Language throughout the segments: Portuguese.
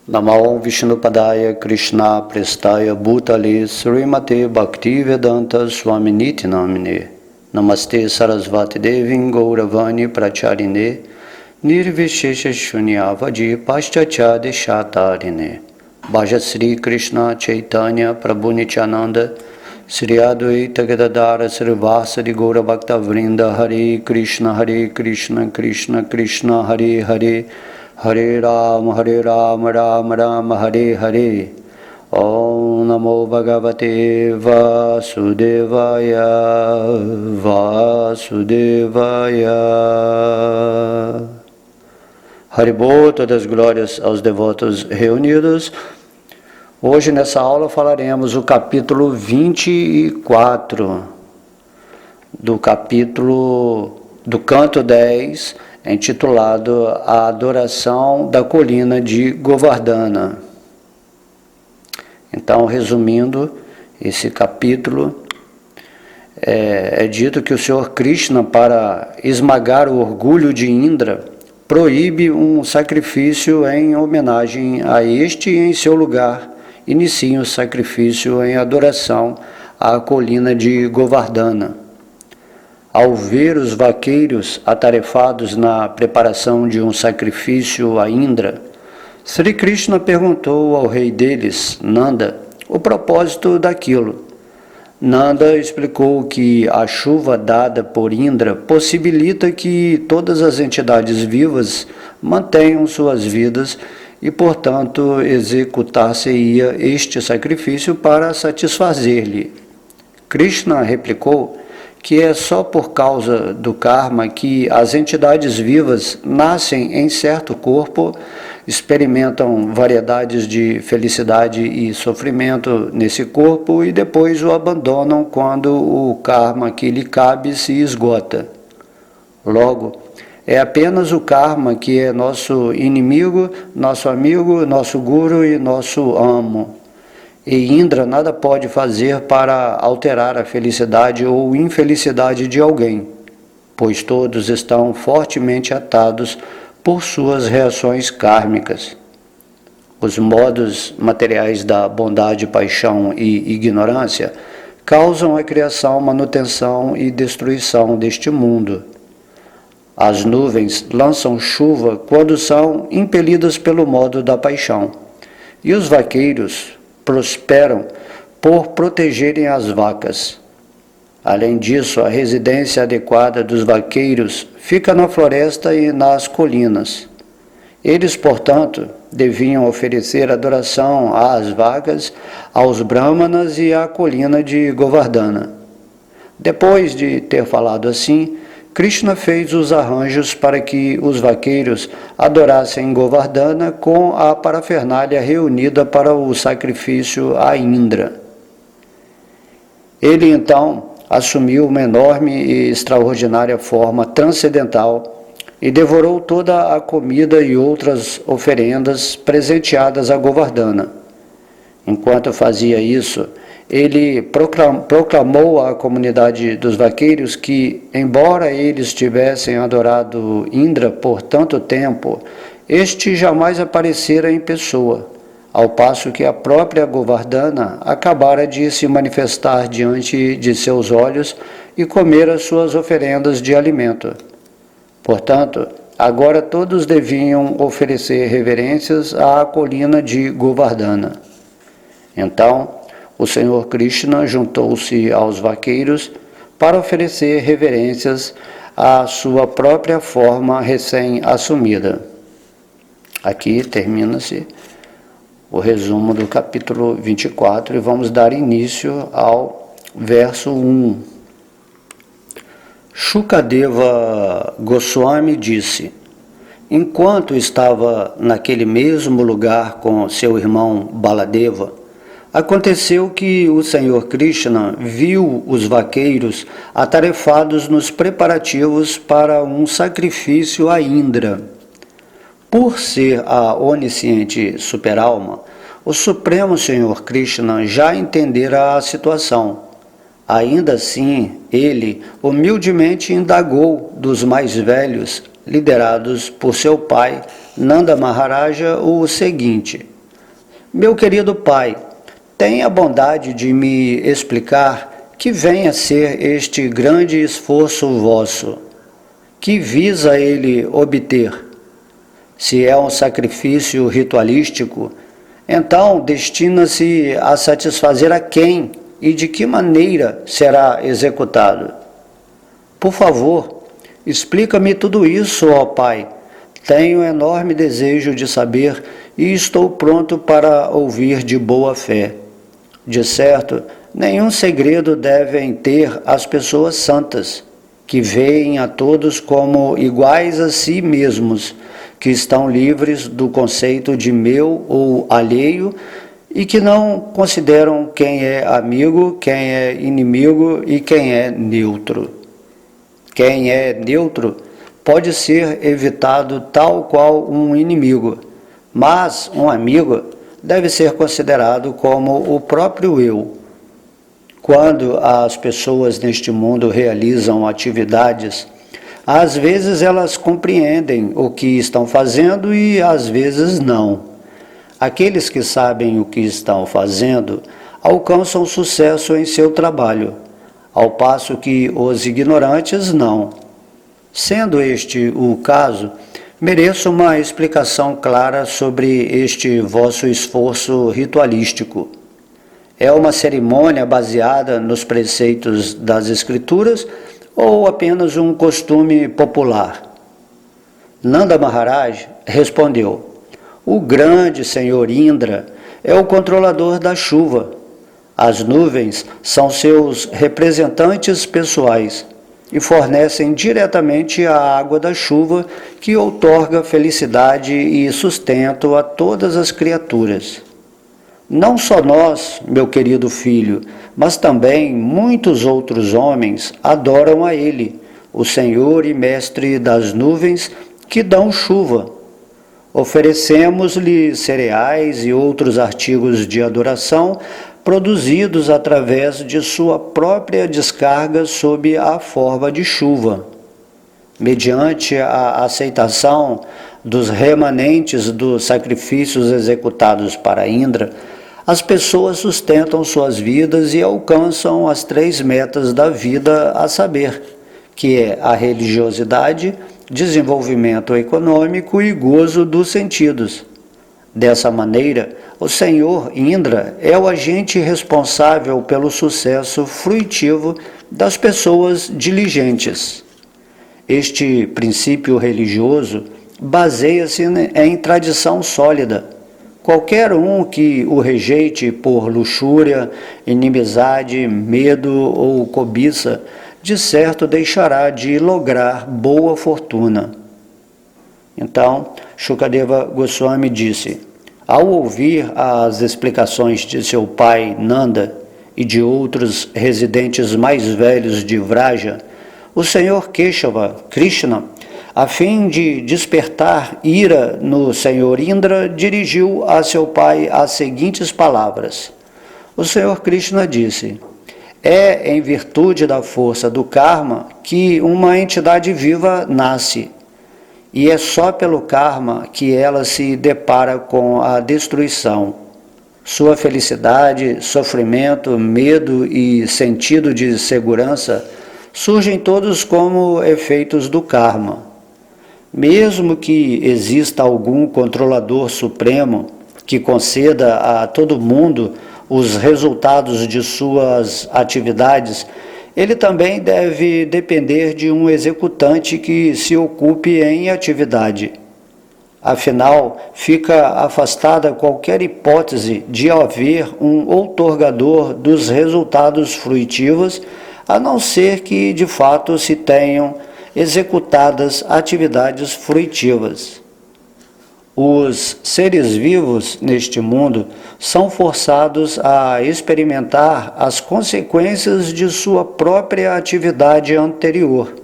Namo Vishnupadaya Krishna Prestaya Bhutale Srimate Bhaktivedanta Swaminiti Namine Namaste Sarasvati Devin Gauravani Pracharine Nirvishesha Shunyavadi Paschachade Shatarine Bhaja Sri Krishna Chaitanya Prabhu Nityananda Sri Advaita Gadadara Srivasadi Gaura Bhakta Vrinda Hare Krishna Krishna Krishna Hare Hare Hare Ram Ram Ram Hare Hare Om Namo Bhagavate Vasudevaya Haribol, todas as glórias aos devotos reunidos. Hoje nessa aula falaremos o capítulo 24 do capítulo do canto 10, intitulado A Adoração da Colina de Govardhana. Então, resumindo esse capítulo, é dito que o Senhor Krishna, para esmagar o orgulho de Indra, proíbe um sacrifício em homenagem a este e em seu lugar inicia o sacrifício em adoração à colina de Govardhana. Ao ver os vaqueiros atarefados na preparação de um sacrifício a Indra, Sri Krishna perguntou ao rei deles, Nanda, o propósito daquilo. Nanda explicou que a chuva dada por Indra possibilita que todas as entidades vivas mantenham suas vidas e, portanto, executar-se-ia este sacrifício para satisfazer-lhe. Krishna replicou que é só por causa do karma que as entidades vivas nascem em certo corpo, experimentam variedades de felicidade e sofrimento nesse corpo e depois o abandonam quando o karma que lhe cabe se esgota. Logo, é apenas o karma que é nosso inimigo, nosso amigo, nosso guru e nosso amo. E Indra nada pode fazer para alterar a felicidade ou infelicidade de alguém, pois todos estão fortemente atados por suas reações kármicas. Os modos materiais da bondade, paixão e ignorância causam a criação, manutenção e destruição deste mundo. As nuvens lançam chuva quando são impelidas pelo modo da paixão, e os vaqueiros prosperam por protegerem as vacas. Além disso, a residência adequada dos vaqueiros fica na floresta e nas colinas. Eles, portanto, deviam oferecer adoração às vacas, aos brahmanas e à colina de Govardhana. Depois de ter falado assim, Krishna fez os arranjos para que os vaqueiros adorassem Govardhana com a parafernália reunida para o sacrifício a Indra. Ele então assumiu uma enorme e extraordinária forma transcendental e devorou toda a comida e outras oferendas presenteadas a Govardhana. Enquanto fazia isso, ele proclamou à comunidade dos vaqueiros que, embora eles tivessem adorado Indra por tanto tempo, este jamais aparecera em pessoa, ao passo que a própria Govardhana acabara de se manifestar diante de seus olhos e comer as suas oferendas de alimento. Portanto, agora todos deviam oferecer reverências à colina de Govardhana. Então, o Senhor Krishna juntou-se aos vaqueiros para oferecer reverências à sua própria forma recém-assumida. Aqui termina-se o resumo do capítulo 24 e vamos dar início ao verso 1. Shukadeva Goswami disse: enquanto estava naquele mesmo lugar com seu irmão Baladeva, aconteceu que o Senhor Krishna viu os vaqueiros atarefados nos preparativos para um sacrifício a Indra. Por ser a onisciente superalma, o Supremo Senhor Krishna já entendera a situação. Ainda assim, ele humildemente indagou dos mais velhos, liderados por seu pai, Nanda Maharaja, o seguinte: Meu querido pai, tenha a bondade de me explicar que vem a ser este grande esforço vosso, que visa ele obter. Se é um sacrifício ritualístico, então destina-se a satisfazer a quem e de que maneira será executado? Por favor, explica-me tudo isso, ó Pai. Tenho enorme desejo de saber e estou pronto para ouvir de boa fé. De certo, nenhum segredo devem ter as pessoas santas, que veem a todos como iguais a si mesmos, que estão livres do conceito de meu ou alheio e que não consideram quem é amigo, quem é inimigo e quem é neutro. Quem é neutro pode ser evitado tal qual um inimigo, mas um amigo deve ser considerado como o próprio eu. Quando as pessoas neste mundo realizam atividades, às vezes elas compreendem o que estão fazendo e às vezes não. Aqueles que sabem o que estão fazendo alcançam sucesso em seu trabalho, ao passo que os ignorantes não. Sendo este o caso, mereço uma explicação clara sobre este vosso esforço ritualístico. É uma cerimônia baseada nos preceitos das Escrituras ou apenas um costume popular? Nanda Maharaj respondeu: o grande senhor Indra é o controlador da chuva. As nuvens são seus representantes pessoais e fornecem diretamente a água da chuva que outorga felicidade e sustento a todas as criaturas. Não só nós, meu querido filho, mas também muitos outros homens adoram a Ele, o Senhor e Mestre das nuvens, que dão chuva. Oferecemos-lhe cereais e outros artigos de adoração produzidos através de sua própria descarga sob a forma de chuva. Mediante a aceitação dos remanentes dos sacrifícios executados para Indra, as pessoas sustentam suas vidas e alcançam as 3 metas da vida, a saber, que é a religiosidade, desenvolvimento econômico e gozo dos sentidos. Dessa maneira, o Senhor Indra é o agente responsável pelo sucesso fruitivo das pessoas diligentes. Este princípio religioso baseia-se em tradição sólida. Qualquer um que o rejeite por luxúria, inimizade, medo ou cobiça, de certo deixará de lograr boa fortuna. Então, Shukadeva Goswami disse: ao ouvir as explicações de seu pai Nanda e de outros residentes mais velhos de Vraja, o Senhor Keshava, Krishna, a fim de despertar ira no Senhor Indra, dirigiu a seu pai as seguintes palavras. O Senhor Krishna disse: é em virtude da força do karma que uma entidade viva nasce, e é só pelo karma que ela se depara com a destruição. Sua felicidade, sofrimento, medo e sentido de segurança surgem todos como efeitos do karma. Mesmo que exista algum controlador supremo que conceda a todo mundo os resultados de suas atividades, ele também deve depender de um executante que se ocupe em atividade. Afinal, fica afastada qualquer hipótese de haver um outorgador dos resultados fruitivos, a não ser que de fato se tenham executadas atividades fruitivas. Os seres vivos neste mundo são forçados a experimentar as consequências de sua própria atividade anterior.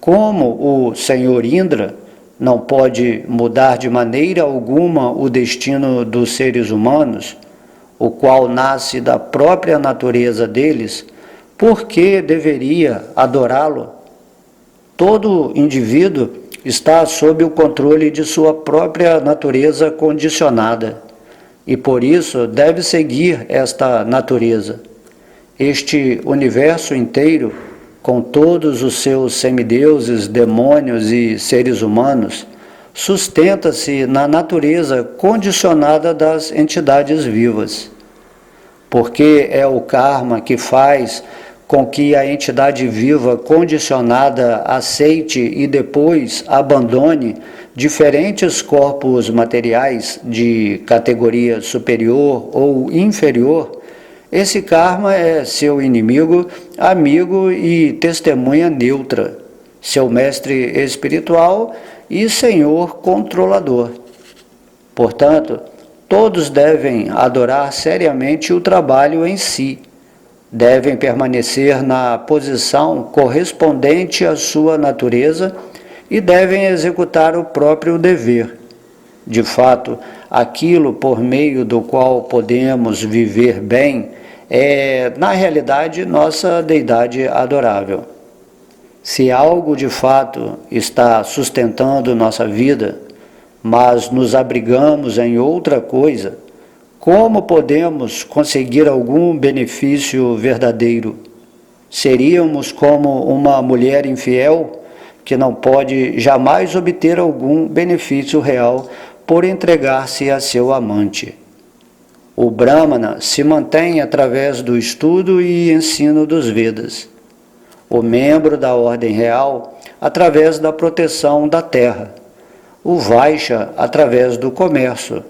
Como o Senhor Indra não pode mudar de maneira alguma o destino dos seres humanos, o qual nasce da própria natureza deles, por que deveria adorá-lo? Todo indivíduo está sob o controle de sua própria natureza condicionada. e por isso deve seguir esta natureza. Este universo inteiro, com todos os seus semideuses, demônios e seres humanos, sustenta-se na natureza condicionada das entidades vivas. Porque é o karma que faz com que a entidade viva condicionada aceite e depois abandone diferentes corpos materiais de categoria superior ou inferior. Esse karma é seu inimigo, amigo e testemunha neutra, seu mestre espiritual e senhor controlador. Portanto, todos devem adorar seriamente o trabalho em si, devem permanecer na posição correspondente à sua natureza e devem executar o próprio dever. De fato, aquilo por meio do qual podemos viver bem é, na realidade, nossa deidade adorável. Se algo de fato está sustentando nossa vida, mas nos abrigamos em outra coisa, como podemos conseguir algum benefício verdadeiro? Seríamos como uma mulher infiel que não pode jamais obter algum benefício real por entregar-se a seu amante. O Brahmana se mantém através do estudo e ensino dos Vedas. O membro da ordem real, através da proteção da terra. O Vaishya, através do comércio.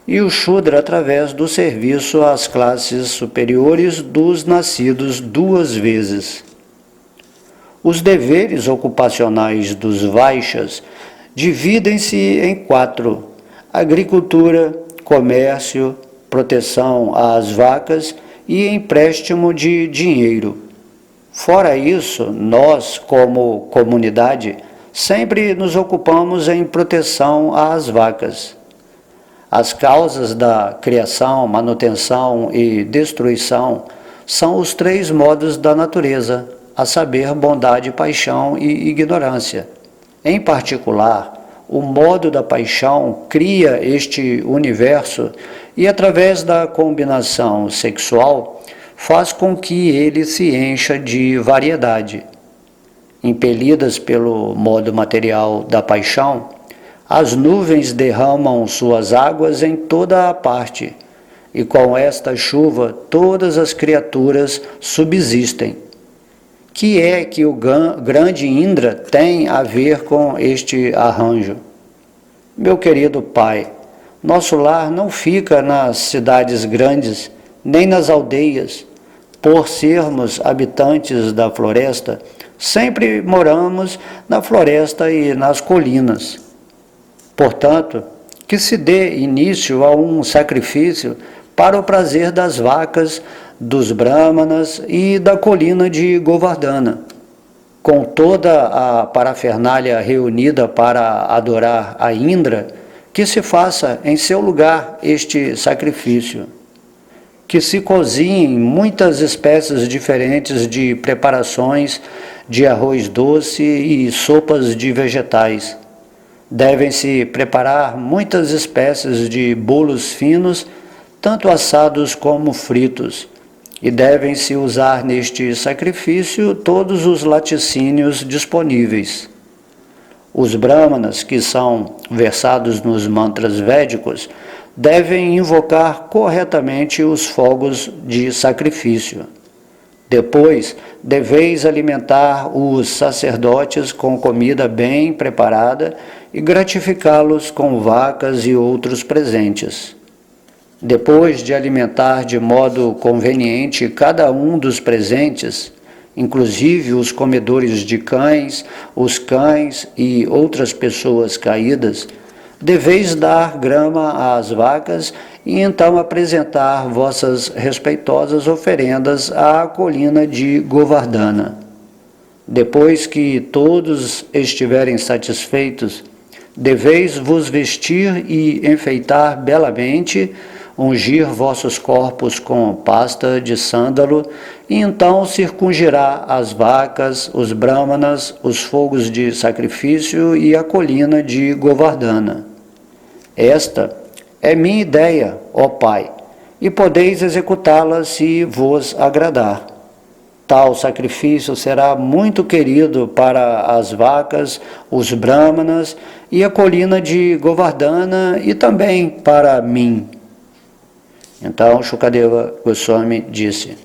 E o Shudra, através do serviço às classes superiores dos nascidos duas vezes. Os deveres ocupacionais dos Vaishyas dividem-se em 4: agricultura, comércio, proteção às vacas e empréstimo de dinheiro. Fora isso, nós, como comunidade, sempre nos ocupamos em proteção às vacas. As causas da criação, manutenção e destruição são os 3 modos da natureza, a saber, bondade, paixão e ignorância. Em particular, o modo da paixão cria este universo e, através da combinação sexual, faz com que ele se encha de variedade. Impelidas pelo modo material da paixão, as nuvens derramam suas águas em toda a parte, e com esta chuva todas as criaturas subsistem. Que é que o grande Indra tem a ver com este arranjo? Meu querido pai, nosso lar não fica nas cidades grandes, nem nas aldeias. Por sermos habitantes da floresta, sempre moramos na floresta e nas colinas. Portanto, que se dê início a um sacrifício para o prazer das vacas, dos brahmanas e da colina de Govardhana, com toda a parafernália reunida para adorar a Indra, que se faça em seu lugar este sacrifício. Que se cozinhem muitas espécies diferentes de preparações de arroz doce e sopas de vegetais. Devem-se preparar muitas espécies de bolos finos, tanto assados como fritos, e devem-se usar neste sacrifício todos os laticínios disponíveis. Os brahmanas, que são versados nos mantras védicos, devem invocar corretamente os fogos de sacrifício. Depois, deveis alimentar os sacerdotes com comida bem preparada e gratificá-los com vacas e outros presentes. Depois de alimentar de modo conveniente cada um dos presentes, inclusive os comedores de cães, os cães e outras pessoas caídas, deveis dar grama às vacas e então apresentar vossas respeitosas oferendas à colina de Govardhana. Depois que todos estiverem satisfeitos, deveis vos vestir e enfeitar belamente, ungir vossos corpos com pasta de sândalo e então circungirá as vacas, os brahmanas, os fogos de sacrifício e a colina de Govardhana. Esta é minha ideia, ó Pai, e podeis executá-la se vos agradar. Tal sacrifício será muito querido para as vacas, os brahmanas e a colina de Govardhana e também para mim. Então Shukadeva Goswami disse: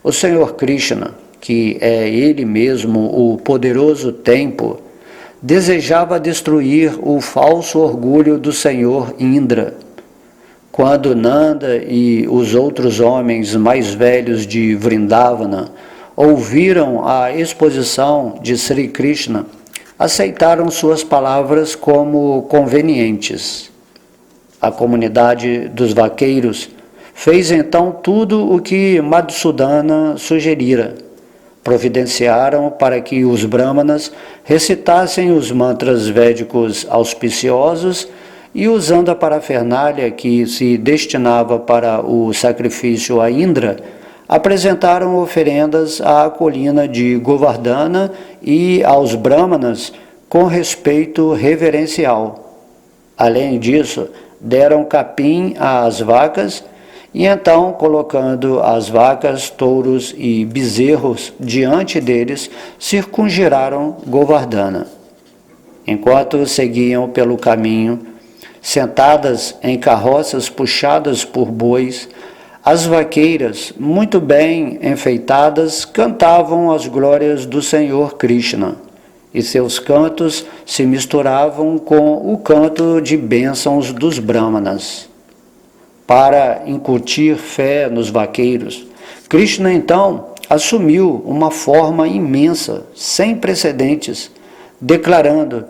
o Senhor Krishna, que é Ele mesmo o poderoso tempo, desejava destruir o falso orgulho do Senhor Indra. Quando Nanda e os outros homens mais velhos de Vrindavana ouviram a exposição de Sri Krishna, aceitaram suas palavras como convenientes. A comunidade dos vaqueiros fez então tudo o que Madhusudana sugerira. Providenciaram para que os brahmanas recitassem os mantras védicos auspiciosos e, usando a parafernália que se destinava para o sacrifício a Indra, apresentaram oferendas à colina de Govardhana e aos brahmanas com respeito reverencial. Além disso, deram capim às vacas e então, colocando as vacas, touros e bezerros diante deles, circungiraram Govardhana. Enquanto seguiam pelo caminho, sentadas em carroças puxadas por bois, as vaqueiras, muito bem enfeitadas, cantavam as glórias do Senhor Krishna, e seus cantos se misturavam com o canto de bênçãos dos brahmanas. Para incutir fé nos vaqueiros, Krishna então assumiu uma forma imensa, sem precedentes, declarando: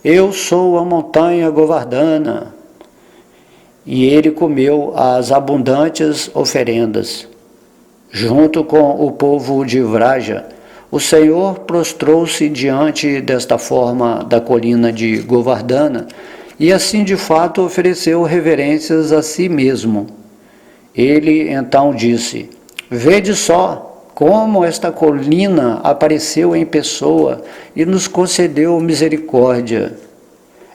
eu sou a montanha Govardhana. E ele comeu as abundantes oferendas. Junto com o povo de Vraja, o Senhor prostrou-se diante desta forma da colina de Govardhana e assim de fato ofereceu reverências a si mesmo. Ele então disse: vede só como esta colina apareceu em pessoa e nos concedeu misericórdia.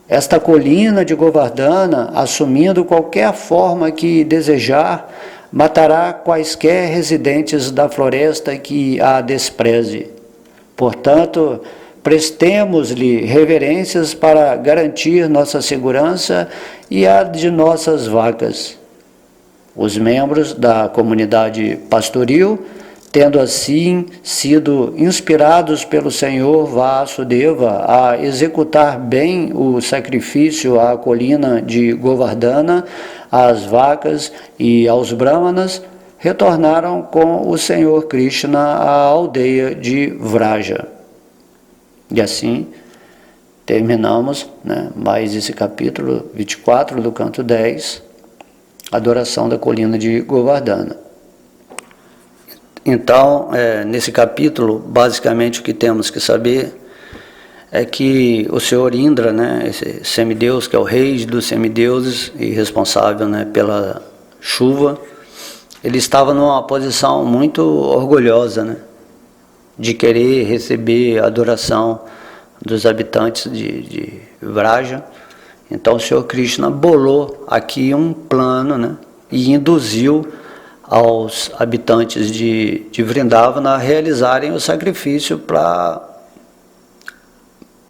Esta colina de Govardhana, assumindo qualquer forma que desejar, matará quaisquer residentes da floresta que a despreze. Portanto, prestemos-lhe reverências para garantir nossa segurança e a de nossas vacas. Os membros da comunidade pastoril, tendo assim sido inspirados pelo Senhor Vasudeva a executar bem o sacrifício à colina de Govardhana, às vacas e aos brahmanas, retornaram com o Senhor Krishna à aldeia de Vraja. E assim terminamos, mais esse capítulo 24 do canto 10, Adoração da colina de Govardhana. Então, nesse capítulo, basicamente o que temos que saber é que o Senhor Indra, esse semideus, que é o rei dos semideuses e responsável pela chuva, ele estava numa posição muito orgulhosa, de querer receber a adoração dos habitantes de Vraja. Então o Senhor Krishna bolou aqui um plano, e induziu aos habitantes de Vrindavana a realizarem o sacrifício para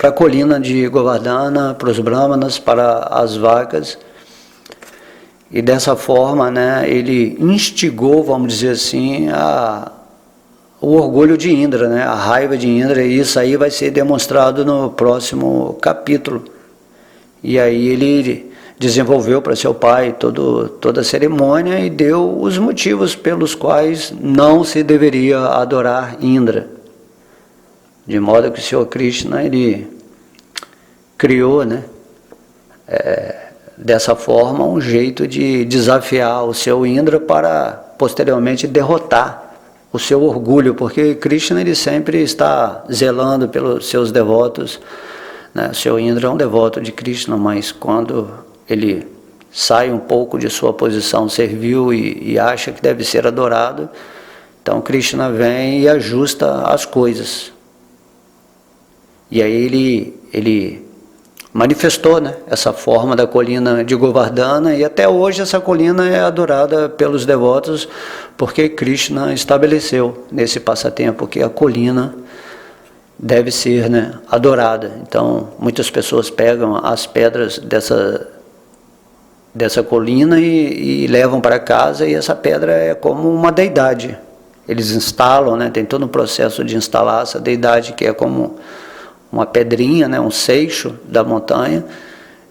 a colina de Govardhana, para os brahmanas, para as vacas. E dessa forma, ele instigou, vamos dizer assim, o orgulho de Indra, a raiva de Indra, e isso aí vai ser demonstrado no próximo capítulo. E aí ele desenvolveu para seu pai toda a cerimônia e deu os motivos pelos quais não se deveria adorar Indra. De modo que o Senhor Krishna, ele criou, dessa forma, um jeito de desafiar o seu Indra para posteriormente derrotar o seu orgulho, porque Krishna ele sempre está zelando pelos seus devotos. O seu Indra é um devoto de Krishna, mas quando ele sai um pouco de sua posição servil e acha que deve ser adorado, então Krishna vem e ajusta as coisas. E aí ele manifestou, né, essa forma da colina de Govardhana, e até hoje essa colina é adorada pelos devotos, porque Krishna estabeleceu nesse passatempo que a colina deve ser, né, adorada. Então muitas pessoas pegam as pedras dessa colina e levam para casa, e essa pedra é como uma deidade. Eles instalam, né, tem todo um processo de instalar essa deidade, que é como uma pedrinha, né, um seixo da montanha,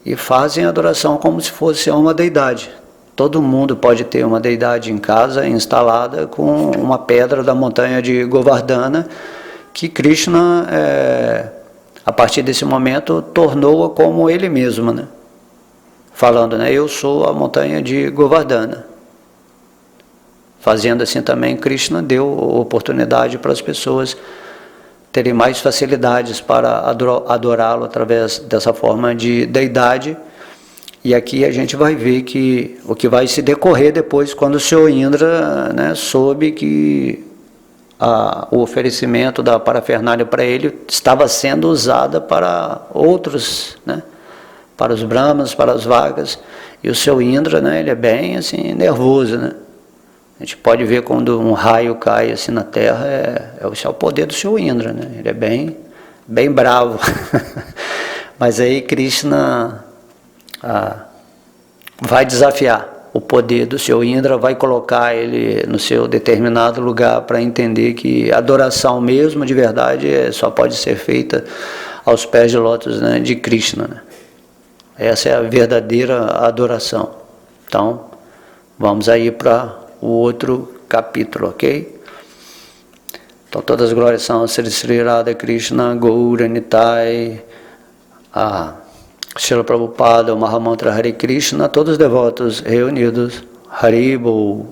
e fazem a adoração como se fosse uma deidade. Todo mundo pode ter uma deidade em casa instalada com uma pedra da montanha de Govardhana, que Krishna, a partir desse momento, tornou-a como ele mesmo, né? Falando, né, eu sou a montanha de Govardhana. Fazendo assim também, Krishna deu oportunidade para as pessoas terem mais facilidades para adorá-lo através dessa forma de deidade. E aqui a gente vai ver que o que vai se decorrer depois, quando o Senhor Indra, né, soube que o oferecimento da parafernália para ele estava sendo usada para outros, né, para os brahmanas, para as vagas, e o Senhor Indra, né, ele é bem assim nervoso, né? A gente pode ver quando um raio cai assim na terra, é o poder do Senhor Indra, né? Ele é bem bravo. Mas aí Krishna vai desafiar o poder do Senhor Indra, vai colocar ele no seu determinado lugar para entender que a adoração mesmo, de verdade, só pode ser feita aos pés de lótus, né, de Krishna, né? Essa é a verdadeira adoração. Então, vamos aí para o outro capítulo, ok? Então, todas as glórias são Sri Sri Radha Krishna, Gaura Nitai, Srila Prabhupada, o Mahamantra Hare Krishna, todos os devotos reunidos, Haribol.